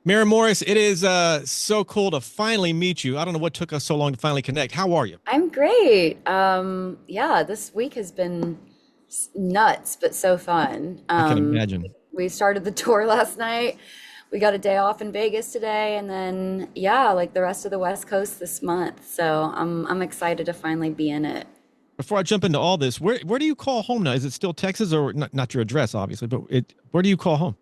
Maren Morris, it is so cool to finally meet you. I don't know what took us so long to finally connect. How are you? I'm great. Yeah, this week has been nuts, but so fun. I can imagine. We started the tour last night. We got a day off in Vegas today, and then yeah, like the rest of the West Coast this month. So I'm excited to finally be in it. Before I jump into all this, where do you call home now? Is it still Texas or not your address, obviously, but where do you call home?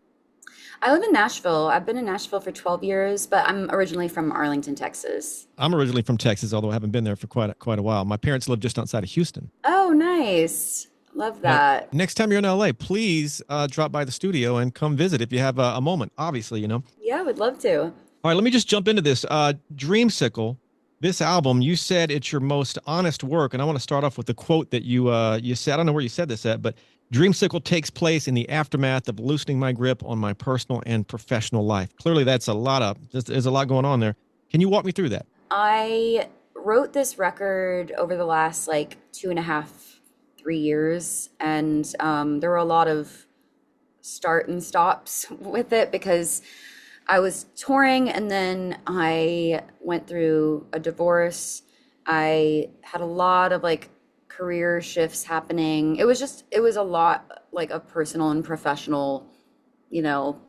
I live in Nashville. I've been in Nashville for 12 years, but I'm originally from Arlington, Texas. I'm originally from Texas, although I haven't been there for quite a while. My parents live just outside of Houston. Oh, nice. Love But that. next time you're in LA, please drop by the studio and come visit if you have a moment, obviously. Yeah, would love to. All right, let me just jump into this. Dreamsicle, this album, you said it's your most honest work, and I want to start off with the quote that you said. I don't know where you said this at, but Dreamsicle takes place in the aftermath of loosening my grip on my personal and professional life. Clearly, that's a lot of there's a lot going on there. Can you walk me through that? I wrote this record over the last like 2.5, 3 years, and there were a lot of start and stops with it because I was touring and then I went through a divorce. I had a lot of like career shifts happening. It was a lot like of personal and professional, you know,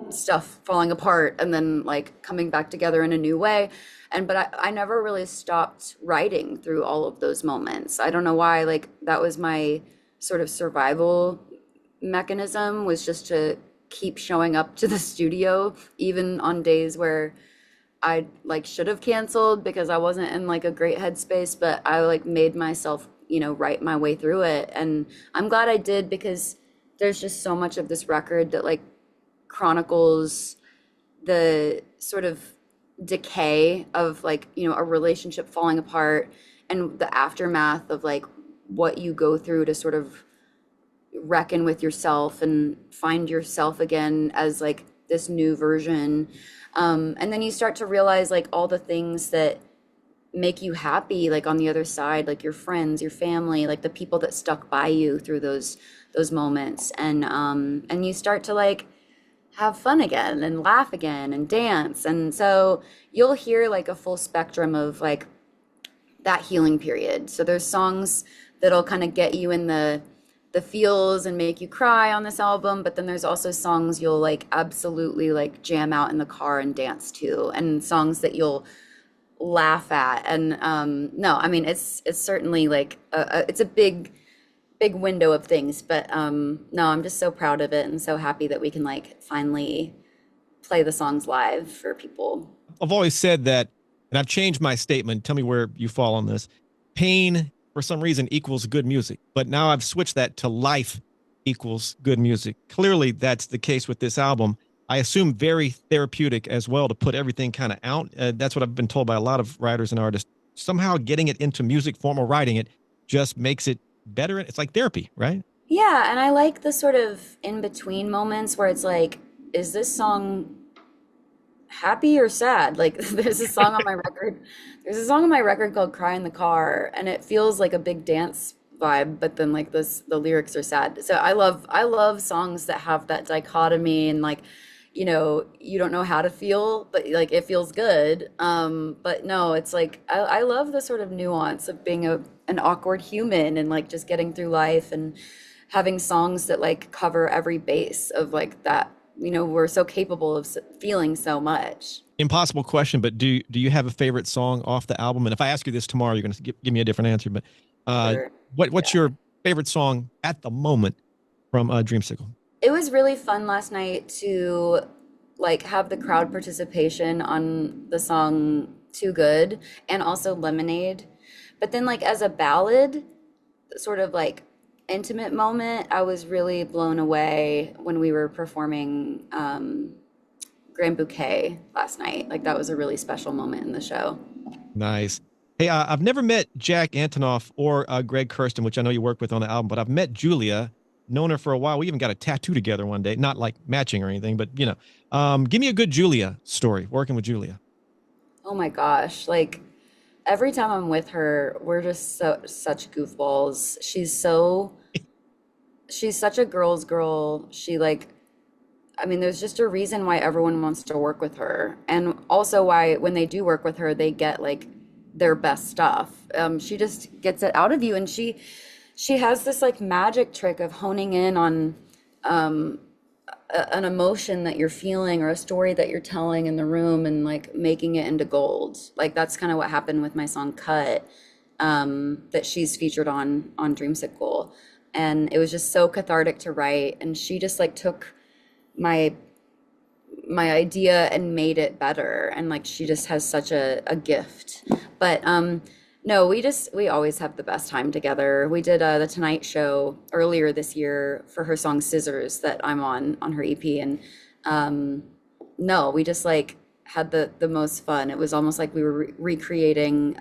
stuff falling apart and then like coming back together in a new way. But I never really stopped writing through all of those moments. I don't know why, like that was my sort of survival mechanism, was just to keep showing up to the studio even on days where I like should have canceled because I wasn't in like a great headspace, but I like made myself, write my way through it. And I'm glad I did because there's just so much of this record that like chronicles the sort of decay of like, a relationship falling apart and the aftermath of like what you go through to sort of reckon with yourself and find yourself again as like this new version. And then you start to realize like all the things that make you happy, like on the other side, like your friends, your family, like the people that stuck by you through those moments. And you start to like have fun again and laugh again and dance. And so you'll hear like a full spectrum of like that healing period. So there's songs that'll kind of get you in the feels and make you cry on this album, but then there's also songs you'll like absolutely like jam out in the car and dance to, and songs that you'll laugh at. And no, I mean it's certainly like it's a big window of things, but no, I'm just so proud of it and so happy that we can like finally play the songs live for people. I've always said that, and I've changed my statement. Tell me where you fall on this. Pain, for some reason, equals good music. But now I've switched that to life equals good music. Clearly, that's the case with this album. I assume very therapeutic as well to put everything kind of out. That's what I've been told by a lot of writers and artists. Somehow getting it into music form or writing it just makes it better. It's like therapy, right? Yeah, and I like the sort of in between moments where it's like, is this song happy or sad? Like there's a song on my record called Cry in the Car, and it feels like a big dance vibe, but then like the lyrics are sad. So I love songs that have that dichotomy and like, you don't know how to feel, but like it feels good. But no, it's like I love the sort of nuance of being an awkward human and like just getting through life and having songs that like cover every base of like that. We're so capable of feeling so much. Impossible question, but do you have a favorite song off the album? And if I ask you this tomorrow, you're going to give me a different answer. But uh, Sure. what's Yeah. your favorite song at the moment from Dreamsicle? It was really fun last night to like have the crowd participation on the song Too Good and also Lemonade. But then like as a ballad, sort of like intimate moment, I was really blown away when we were performing Grand Bouquet last night. Like that was a really special moment in the show. Nice. Hey, I've never met Jack Antonoff or Greg Kurstin, which I know you work with on the album, but I've met Julia, known her for a while. We even got a tattoo together one day, not like matching or anything, but give me a good Julia story, working with Julia. Oh my gosh, like every time I'm with her, we're just such goofballs. She's such a girl's girl. She like I mean, there's just a reason why everyone wants to work with her, and also why when they do work with her, they get like their best stuff. She just gets it out of you, and she has this like magic trick of honing in on um, an emotion that you're feeling or a story that you're telling in the room, and like making it into gold. Like that's kind of what happened with my song "Cut," that she's featured on Dreamsickle, and it was just so cathartic to write. And she just like took my my idea and made it better, and like she just has such a gift. But no, we always have the best time together. We did the Tonight Show earlier this year for her song Scissors that I'm on her EP, and um no, we just like had the most fun. It was almost like we were recreating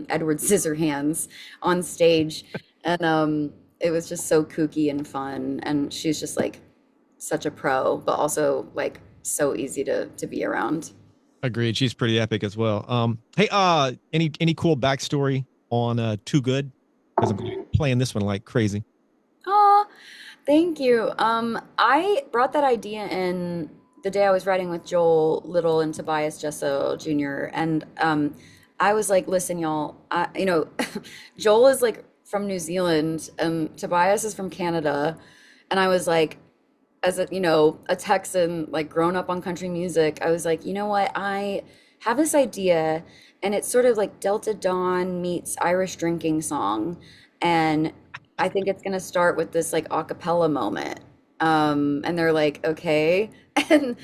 Edward Scissorhands on stage, and it was just so kooky and fun, and she's just like such a pro, but also like so easy to be around. Agreed. She's pretty epic as well. Hey, any cool backstory on Too Good? Because I'm playing this one like crazy. Oh, thank you. I brought that idea in the day I was writing with Joel Little and Tobias Jesso Jr. And I was like, listen, y'all, Joel is like from New Zealand and Tobias is from Canada. And I was like, as a a Texan like grown up on country music, I was like, you know what, I have this idea, and it's sort of like Delta Dawn meets Irish drinking song, and I think it's gonna start with this like a cappella moment. And they're like, okay. And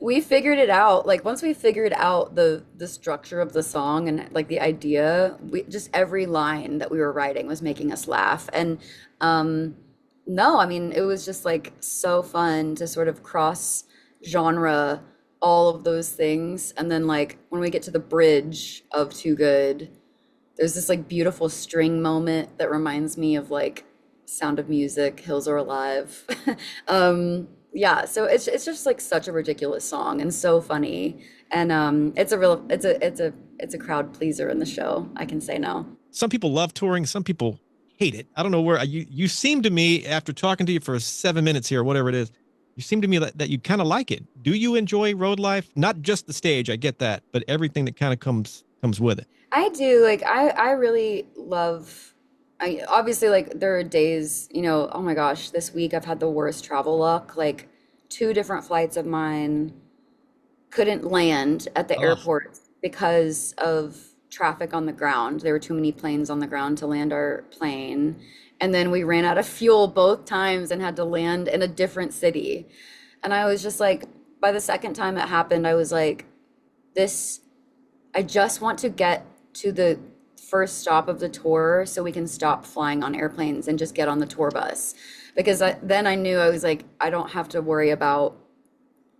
we figured it out. Like once we figured out the structure of the song and like the idea, we just every line that we were writing was making us laugh. And no, I mean, it was just like so fun to sort of cross genre all of those things. And then like when we get to the bridge of Too Good, there's this like beautiful string moment that reminds me of like Sound of Music, Hills Are Alive. Yeah, so it's just like such a ridiculous song and so funny. And it's a crowd pleaser in the show, I can say no. Some people love touring, some people hate it. I don't know where you seem to me after talking to you for 7 minutes here, whatever it is. You seem to me that you kind of like it. Do you enjoy road life? Not just the stage, I get that, but everything that kind of comes with it. I do like I really love I obviously like there are days, oh my gosh, this week I've had the worst travel luck. Like two different flights of mine couldn't land at the Oh, airport because of traffic on the ground. There were too many planes on the ground to land our plane. And then we ran out of fuel both times and had to land in a different city. And I was just like, by the second time it happened, I was like, this I just want to get to the first stop of the tour so we can stop flying on airplanes and just get on the tour bus. Because then I knew I was like, I don't have to worry about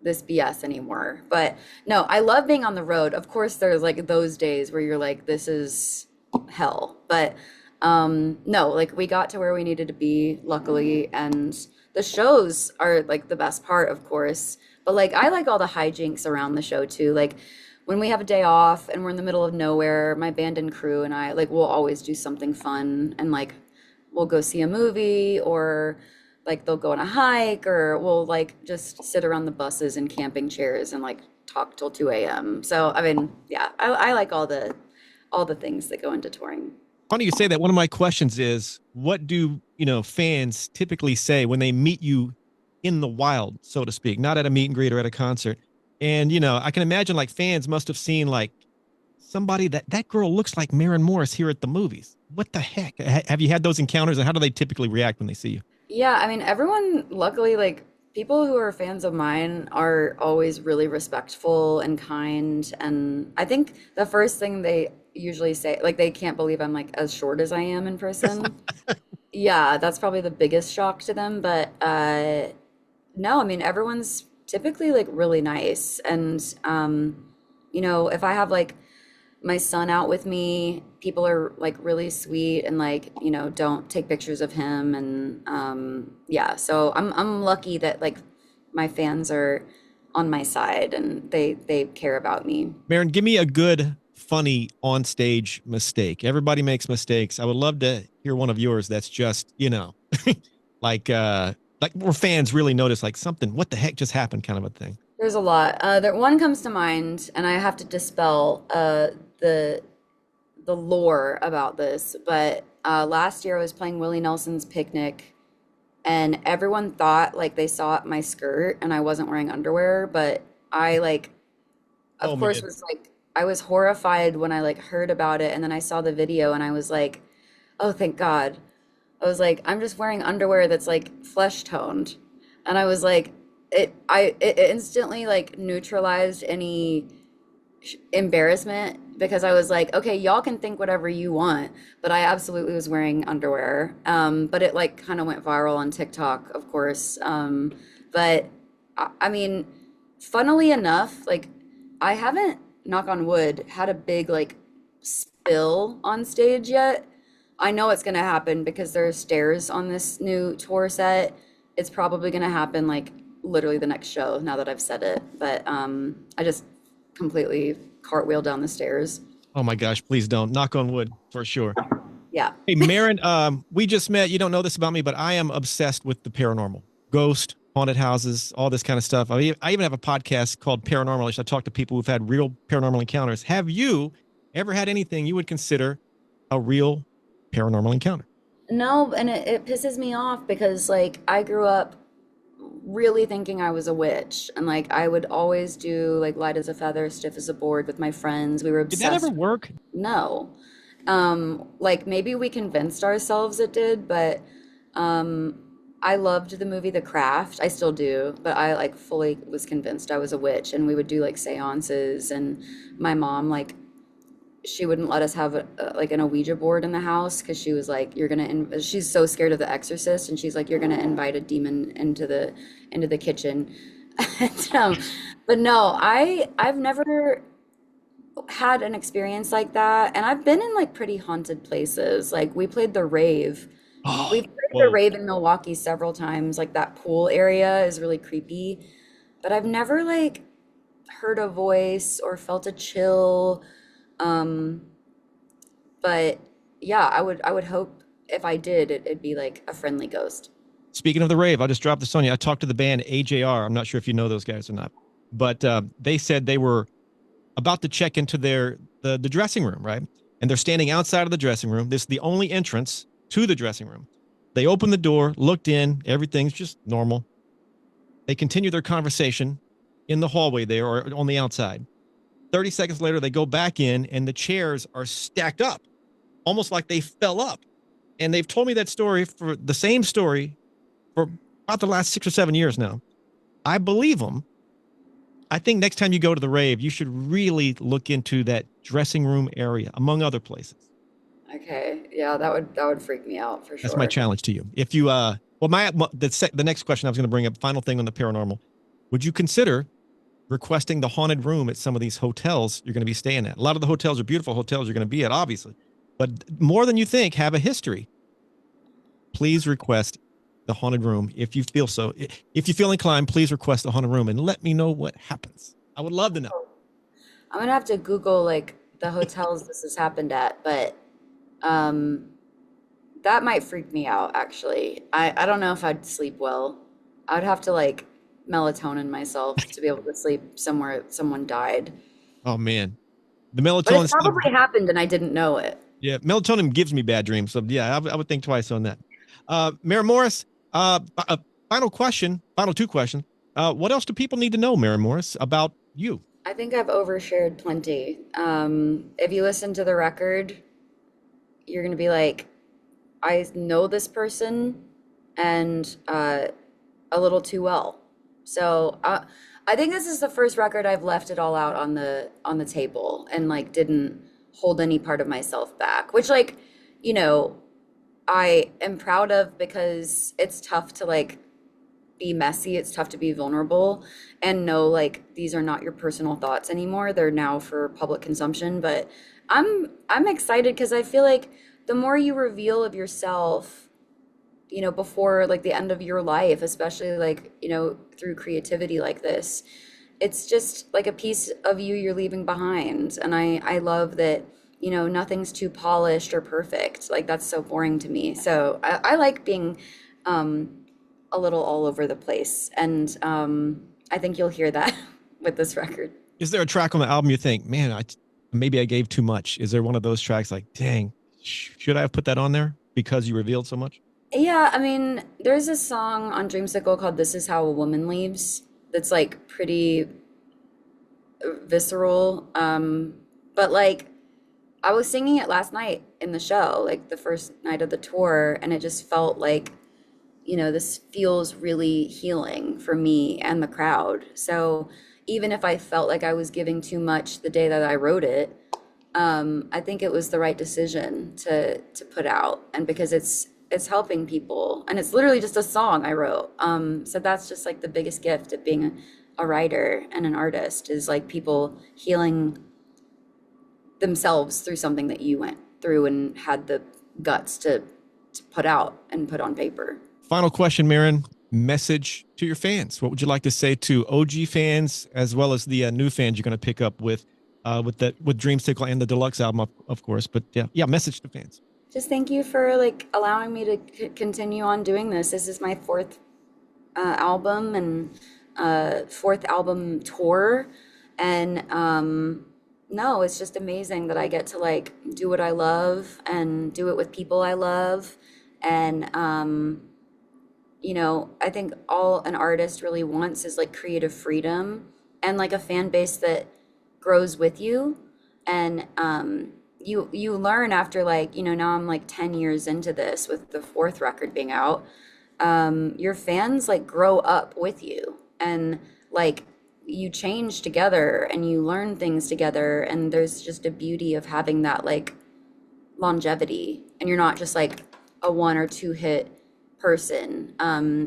this BS anymore. But no, I love being on the road. Of course, there's like those days where you're like, this is hell. But no, like we got to where we needed to be, luckily. And the shows are like the best part, of course. But like I like all the hijinks around the show too. Like when we have a day off and we're in the middle of nowhere, my band and crew and I like we'll always do something fun, and like we'll go see a movie, or like they'll go on a hike, or we'll like just sit around the buses and camping chairs and like talk till 2 a.m. So I mean, yeah, I like all the things that go into touring. funny you say that. One of my questions is, what do fans typically say when they meet you in the wild, so to speak, not at a meet and greet or at a concert? And I can imagine like fans must have seen like somebody that girl looks like Maren Morris here at the movies. What the heck? Have you had those encounters, and how do they typically react when they see you? Yeah, I mean, everyone, luckily, like people who are fans of mine are always really respectful and kind. And I think the first thing they usually say, like, they can't believe I'm like as short as I am in person. Yeah, that's probably the biggest shock to them. But no, I mean, everyone's typically like really nice. And, if I have like my son out with me, people are like really sweet and like, don't take pictures of him. And yeah, so I'm lucky that like my fans are on my side and they care about me. Maren, give me a good, funny on stage mistake. Everybody makes mistakes. I would love to hear one of yours that's just, like Like where fans really notice like something, what the heck just happened kind of a thing. There's a lot. There one comes to mind, and I have to dispel the the lore about this. But last year I was playing Willie Nelson's Picnic, and everyone thought like they saw my skirt, and I wasn't wearing underwear. But I like, Oh of course, man. was like, I was horrified when I like heard about it, and then I saw the video, and I was like, oh, thank God. I was like, I'm just wearing underwear that's like flesh toned. And I was like, it instantly like neutralized any embarrassment because I was like, okay, y'all can think whatever you want, but I absolutely was wearing underwear. But it like kind of went viral on TikTok, of course. But I mean, funnily enough, like I haven't, knock on wood, had a big like spill on stage yet. I know it's gonna happen because there's stairs on this new tour set. It's probably gonna happen like literally the next show now that I've said it. But I just completely cartwheel down the stairs. Oh my gosh, please don't. Knock on wood for sure. Yeah. Hey, Maren, we just met. You don't know this about me, but I am obsessed with the paranormal, ghost, haunted houses, all this kind of stuff. I even have a podcast called Paranormal. I talk to people who've had real paranormal encounters. Have you ever had anything you would consider a real paranormal encounter? No, and it pisses me off because like I grew up really thinking I was a witch, and like I would always do like light as a feather, stiff as a board with my friends. We were Did that ever obsessed. work? No. Like maybe we convinced ourselves it did, but um I loved the movie The Craft. I still do, but I like fully was convinced I was a witch, and we would do like seances, and my mom like she wouldn't let us have like an Ouija board in the house because she was like, "You're gonna." She's so scared of The Exorcist, and she's like, "You're gonna invite a demon into the kitchen." And, but no, I've never had an experience like that, and I've been in like pretty haunted places. Like we played the rave. Oh, We've played the whoa. rave in Milwaukee several times. Like that pool area is really creepy, but I've never like heard a voice or felt a chill. Um, but yeah, I would hope if I did, it'd be like a friendly ghost. Speaking of the rave, I'll just drop this on you. I talked to the band AJR. I'm not sure if you know those guys or not, but they said they were about to check into the dressing room, right? And they're standing outside of the dressing room. This is the only entrance to the dressing room. They opened the door, looked in, everything's just normal. They continue their conversation in the hallway there or on the outside. 30 seconds later, they go back in and the chairs are stacked up, almost like they fell up. And they've told me that story for the same story for about the last 6 or 7 years now. I believe them. I think next time you go to the rave, you should really look into that dressing room area, among other places. Okay, yeah, that would freak me out for That's my sure. challenge to you. If you, well, the next question I was going to bring up, final thing on the paranormal, would you consider requesting the haunted room at some of these hotels you're going to be staying at? A lot of the hotels are beautiful hotels you're going to be at, obviously, but more than you think have a history. Please request the haunted room if you feel so. If you feel inclined, please request the haunted room and let me know what happens. I would love to know. I'm gonna have to Google like the hotels this has happened at, but um, that might freak me out actually. I don't know if I'd sleep well. I'd have to like melatonin myself to be able to sleep somewhere someone died. Oh man, the But it's melatonin stuff. probably happened and I didn't know it. Yeah, melatonin gives me bad dreams. So yeah, I would think twice on that. Mary Morris, final question, final two questions. What else do people need to know, Mary Morris, about you? I think I've overshared plenty. If you listen to the record, you're gonna be like, I know this person and a little too well. So I think this is the first record I've left it all out on the table and like didn't hold any part of myself back, which like, you know, I am proud of because it's tough to like be messy, it's tough to be vulnerable and know like these are not your personal thoughts anymore. They're now for public consumption, but I'm excited because I feel like the more you reveal of yourself, you know, before like the end of your life, especially like, you know, through creativity like this, it's just like a piece of you you're leaving behind. And I love that, you know, nothing's too polished or perfect. Like that's so boring to me. So I like being um a little all over the place. And I think you'll hear that with this record. Is there a track on the album you think, man, maybe I gave too much? Is there one of those tracks like, dang, should I have put that on there because you revealed so much? Yeah, I mean, there's a song on Dreamsicle called This Is How a Woman Leaves that's like pretty visceral. But like I was singing it last night in the show, like the first night of the tour, and it just felt like, this feels really healing for me and the crowd. So even if I felt like I was giving too much the day that I wrote it, I think it was the right decision to put out, and because it's helping people, and it's literally just a song I wrote. So that's just like the biggest gift of being a writer and an artist is like people healing themselves through something that you went through and had the guts to put out and put on paper. Final question, Maren. Message to your fans. What would you like to say to OG fans as well as the new fans you're going to pick up with Dreamsicle and the deluxe album, of course? But yeah, message to fans. Just thank you for like allowing me to continue on doing this. This is my fourth album and fourth album tour, and no, it's just amazing that I get to like do what I love and do it with people I love, and I think all an artist really wants is like creative freedom and like a fan base that grows with you. And you learn after like, now I'm like 10 years into this with the fourth record being out. Your fans like grow up with you, and like you change together and you learn things together, and there's just a beauty of having that like longevity, and you're not just like a one or two hit person.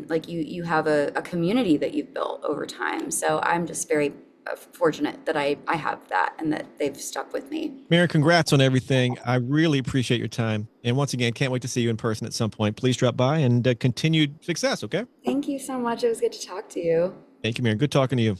Like you have a community that you've built over time. So I'm just very fortunate that I have that and that they've stuck with me. Maren, congrats on everything. I really appreciate your time. And once again, can't wait to see you in person at some point. Please drop by and continued success, okay? Thank you so much. It was good to talk to you. Thank you, Maren. Good talking to you.